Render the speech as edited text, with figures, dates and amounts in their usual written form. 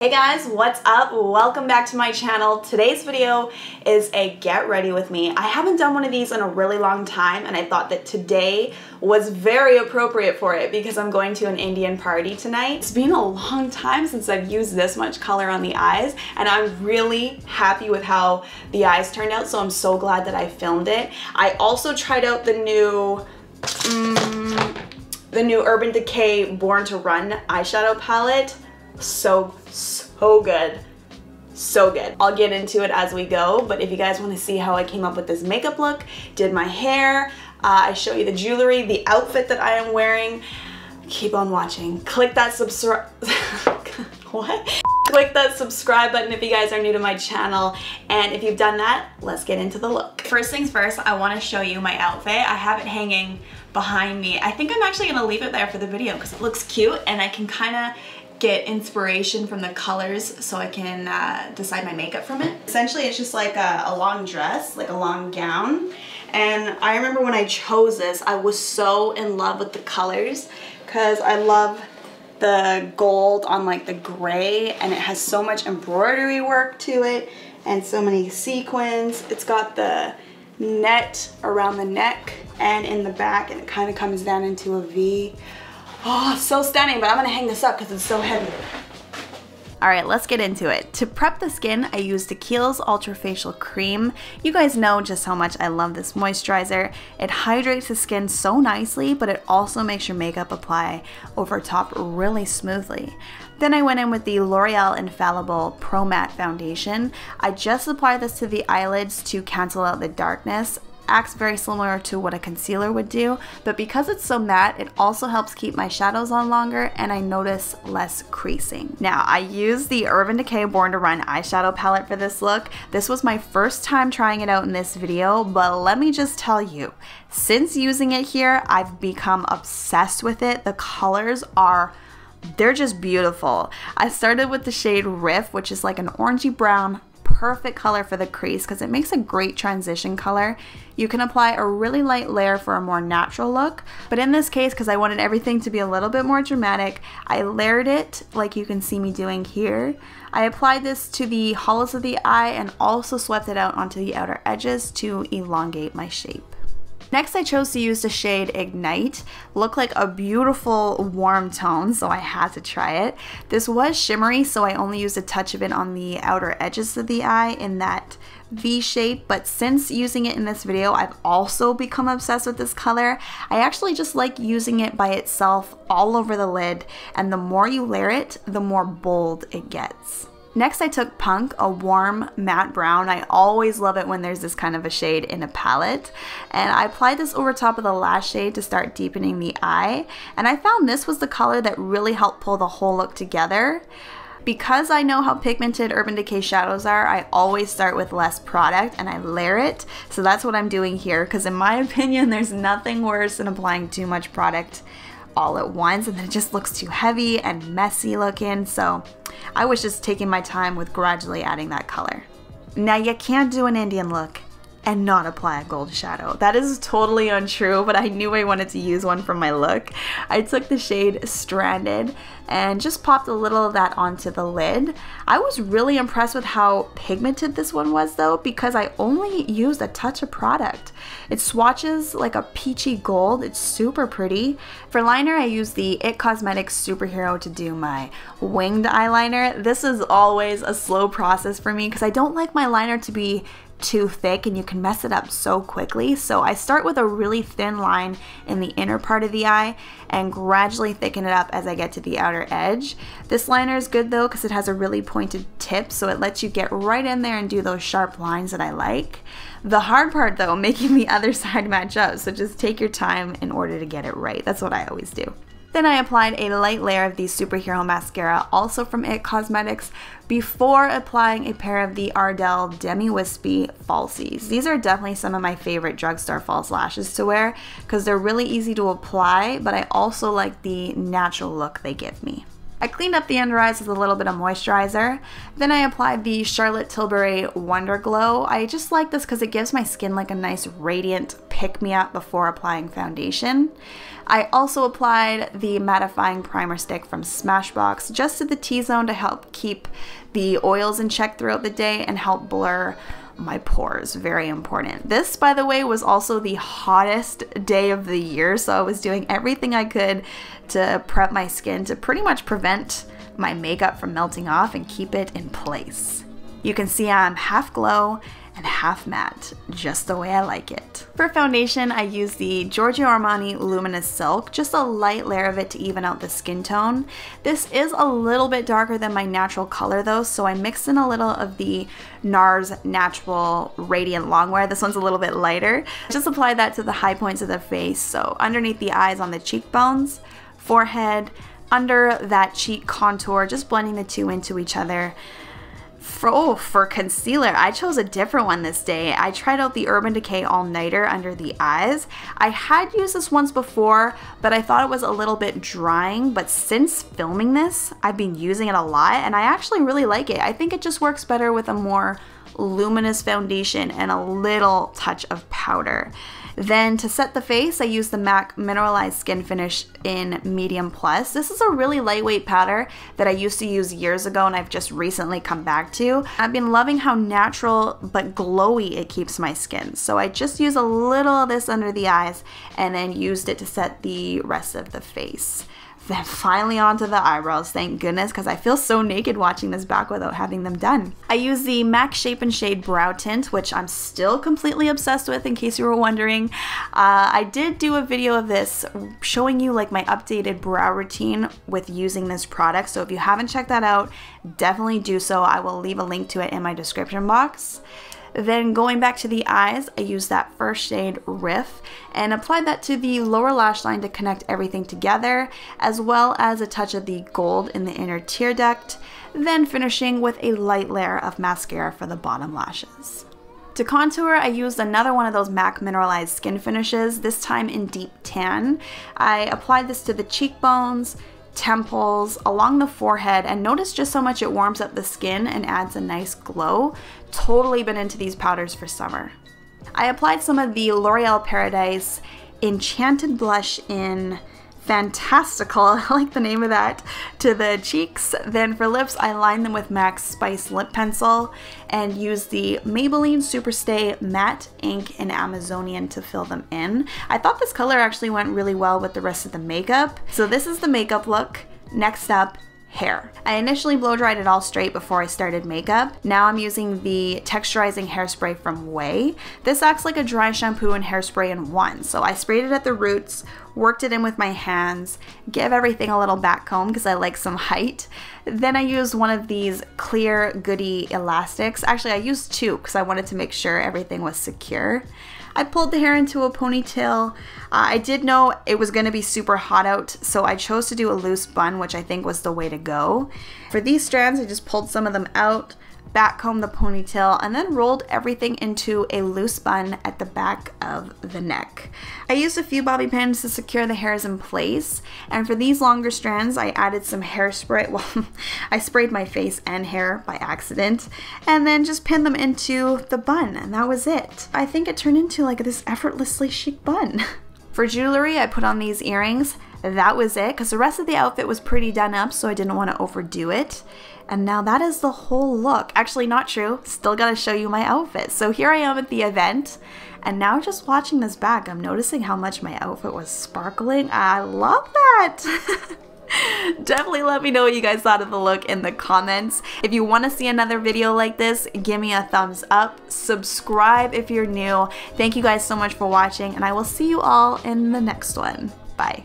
Hey guys, what's up? Welcome back to my channel. Today's video is a get ready with me. I haven't done one of these in a really long time and I thought that today was very appropriate for it because I'm going to an Indian party tonight. It's been a long time since I've used this much color on the eyes and I'm really happy with how the eyes turned out, so I'm so glad that I filmed it. I also tried out the new Urban Decay Born to Run eyeshadow palette. So good. So good. I'll get into it as we go, but if you guys want to see how I came up with this makeup look, did my hair, I show you the jewelry, the outfit that I am wearing, keep on watching. Click that subscribe Click that subscribe button if you guys are new to my channel, and if you've done that, let's get into the look. First things first, I want to show you my outfit. I have it hanging behind me. I think I'm actually going to leave it there for the video because it looks cute and I can kind of get inspiration from the colors so I can decide my makeup from it. Essentially it's just like a long dress, like a long gown, and I remember when I chose this I was so in love with the colors because I love the gold on like the gray, and it has so much embroidery work to it and so many sequins. It's got the net around the neck and in the back, and it kind of comes down into a V. Oh, so stunning, but I'm gonna hang this up because it's so heavy. All right, let's get into it. To prep the skin, I used the Kiehl's Ultra Facial Cream. You guys know just how much I love this moisturizer. It hydrates the skin so nicely, but it also makes your makeup apply over top really smoothly. Then I went in with the L'Oreal Infallible Pro Matte Foundation. I just applied this to the eyelids to cancel out the darkness. Acts very similar to what a concealer would do, but because it's so matte, it also helps keep my shadows on longer and I notice less creasing. Now, I used the Urban Decay Born to Run eyeshadow palette for this look. This was my first time trying it out in this video, but let me just tell you, since using it here, I've become obsessed with it. The colors they're just beautiful. I started with the shade Riff, which is like an orangey brown, perfect color for the crease because it makes a great transition color. You can apply a really light layer for a more natural look, but in this case, because I wanted everything to be a little bit more dramatic, I layered it like you can see me doing here. I applied this to the hollows of the eye and also swept it out onto the outer edges to elongate my shape. Next, I chose to use the shade Ignite. Looked like a beautiful warm tone, so I had to try it. This was shimmery, so I only used a touch of it on the outer edges of the eye in that V shape, but since using it in this video, I've also become obsessed with this color. I actually just like using it by itself all over the lid, and the more you layer it, the more bold it gets. Next, I took Punk, a warm matte brown. I always love it when there's this kind of a shade in a palette. And I applied this over top of the last shade to start deepening the eye. And I found this was the color that really helped pull the whole look together. Because I know how pigmented Urban Decay shadows are, I always start with less product and I layer it. So that's what I'm doing here, because in my opinion, there's nothing worse than applying too much product all at once and then it just looks too heavy and messy looking. So I was just taking my time with gradually adding that color. Now, you can't do an Indian look and not apply a gold shadow. That is totally untrue, but I knew I wanted to use one for my look. I took the shade Stranded and just popped a little of that onto the lid. I was really impressed with how pigmented this one was though, because I only used a touch of product. It swatches like a peachy gold. It's super pretty. For liner, I used the IT Cosmetics Superhero to do my winged eyeliner. This is always a slow process for me because I don't like my liner to be too thick and you can mess it up so quickly. So I start with a really thin line in the inner part of the eye and gradually thicken it up as I get to the outer edge. This liner is good though because it has a really pointed tip, so it lets you get right in there and do those sharp lines that I like. The hard part though, making the other side match up, so just take your time in order to get it right. That's what I always do. Then I applied a light layer of the Superhero Mascara, also from IT Cosmetics, before applying a pair of the Ardell Demi Wispie Falsies. These are definitely some of my favorite drugstore false lashes to wear because they're really easy to apply, but I also like the natural look they give me. I cleaned up the under eyes with a little bit of moisturizer. Then I applied the Charlotte Tilbury Wonder Glow. I just like this because it gives my skin like a nice radiant pick-me-up before applying foundation. I also applied the mattifying primer stick from Smashbox just to the T-zone to help keep the oils in check throughout the day and help blur my pores. Very important. This, by the way, was also the hottest day of the year, so I was doing everything I could to prep my skin to pretty much prevent my makeup from melting off and keep it in place. You can see I'm half glow and half matte, just the way I like it. For foundation, I use the Giorgio Armani Luminous Silk, just a light layer of it to even out the skin tone. This is a little bit darker than my natural color though, so I mixed in a little of the Nars Natural Radiant Longwear. This one's a little bit lighter. Just apply that to the high points of the face, so underneath the eyes on the cheekbones, forehead, under that cheek contour, just blending the two into each other. For concealer, I chose a different one this day. I tried out the Urban Decay All Nighter under the eyes. I had used this once before, but I thought it was a little bit drying, but since filming this, I've been using it a lot and I actually really like it. I think it just works better with a more luminous foundation and a little touch of powder. Then to set the face, I use the MAC Mineralized Skinfinish in Medium Plus. This is a really lightweight powder that I used to use years ago and I've just recently come back to. I've been loving how natural but glowy it keeps my skin. So I just use a little of this under the eyes and then used it to set the rest of the face. Then finally onto the eyebrows, thank goodness, because I feel so naked watching this back without having them done. I use the MAC Shape and Shade Brow Tint, which I'm still completely obsessed with in case you were wondering. I did do a video of this showing you like my updated brow routine with using this product, so if you haven't checked that out, definitely do so. I will leave a link to it in my description box. Then going back to the eyes, I used that first shade Riff and applied that to the lower lash line to connect everything together, as well as a touch of the gold in the inner tear duct, then finishing with a light layer of mascara for the bottom lashes. To contour, I used another one of those MAC Mineralized Skin Finishes, this time in Deep Tan. I applied this to the cheekbones, temples, along the forehead, and notice just how much it warms up the skin and adds a nice glow. Totally been into these powders for summer. I applied some of the L'Oreal Paradise Enchanted blush in Fantastical, I like the name of that, to the cheeks. Then for lips, I lined them with MAC Spice Lip Pencil and used the Maybelline SuperStay Matte Ink in Amazonian to fill them in. I thought this color actually went really well with the rest of the makeup. So this is the makeup look. Next up, hair. I initially blow dried it all straight before I started makeup. Now I'm using the Texturizing Hairspray from Ouai. This acts like a dry shampoo and hairspray in one. So I sprayed it at the roots, worked it in with my hands, give everything a little back comb because I like some height. Then I used one of these clear goody elastics. Actually, I used two because I wanted to make sure everything was secure. I pulled the hair into a ponytail. I did know it was going to be super hot out, so I chose to do a loose bun, which I think was the way to go. For these strands, I just pulled some of them out, back combed the ponytail, and then rolled everything into a loose bun at the back of the neck. I used a few bobby pins to secure the hairs in place, and for these longer strands, I added some hairspray. Well, I sprayed my face and hair by accident, and then just pinned them into the bun, and that was it. I think it turned into like this effortlessly chic bun. For jewelry, I put on these earrings. That was it, because the rest of the outfit was pretty done up, so I didn't want to overdo it. And now that is the whole look. Actually, not true. Still gotta show you my outfit. So here I am at the event, and now just watching this back, I'm noticing how much my outfit was sparkling. I love that! Definitely let me know what you guys thought of the look in the comments. If you want to see another video like this, give me a thumbs up. Subscribe if you're new. Thank you guys so much for watching, and I will see you all in the next one. Bye.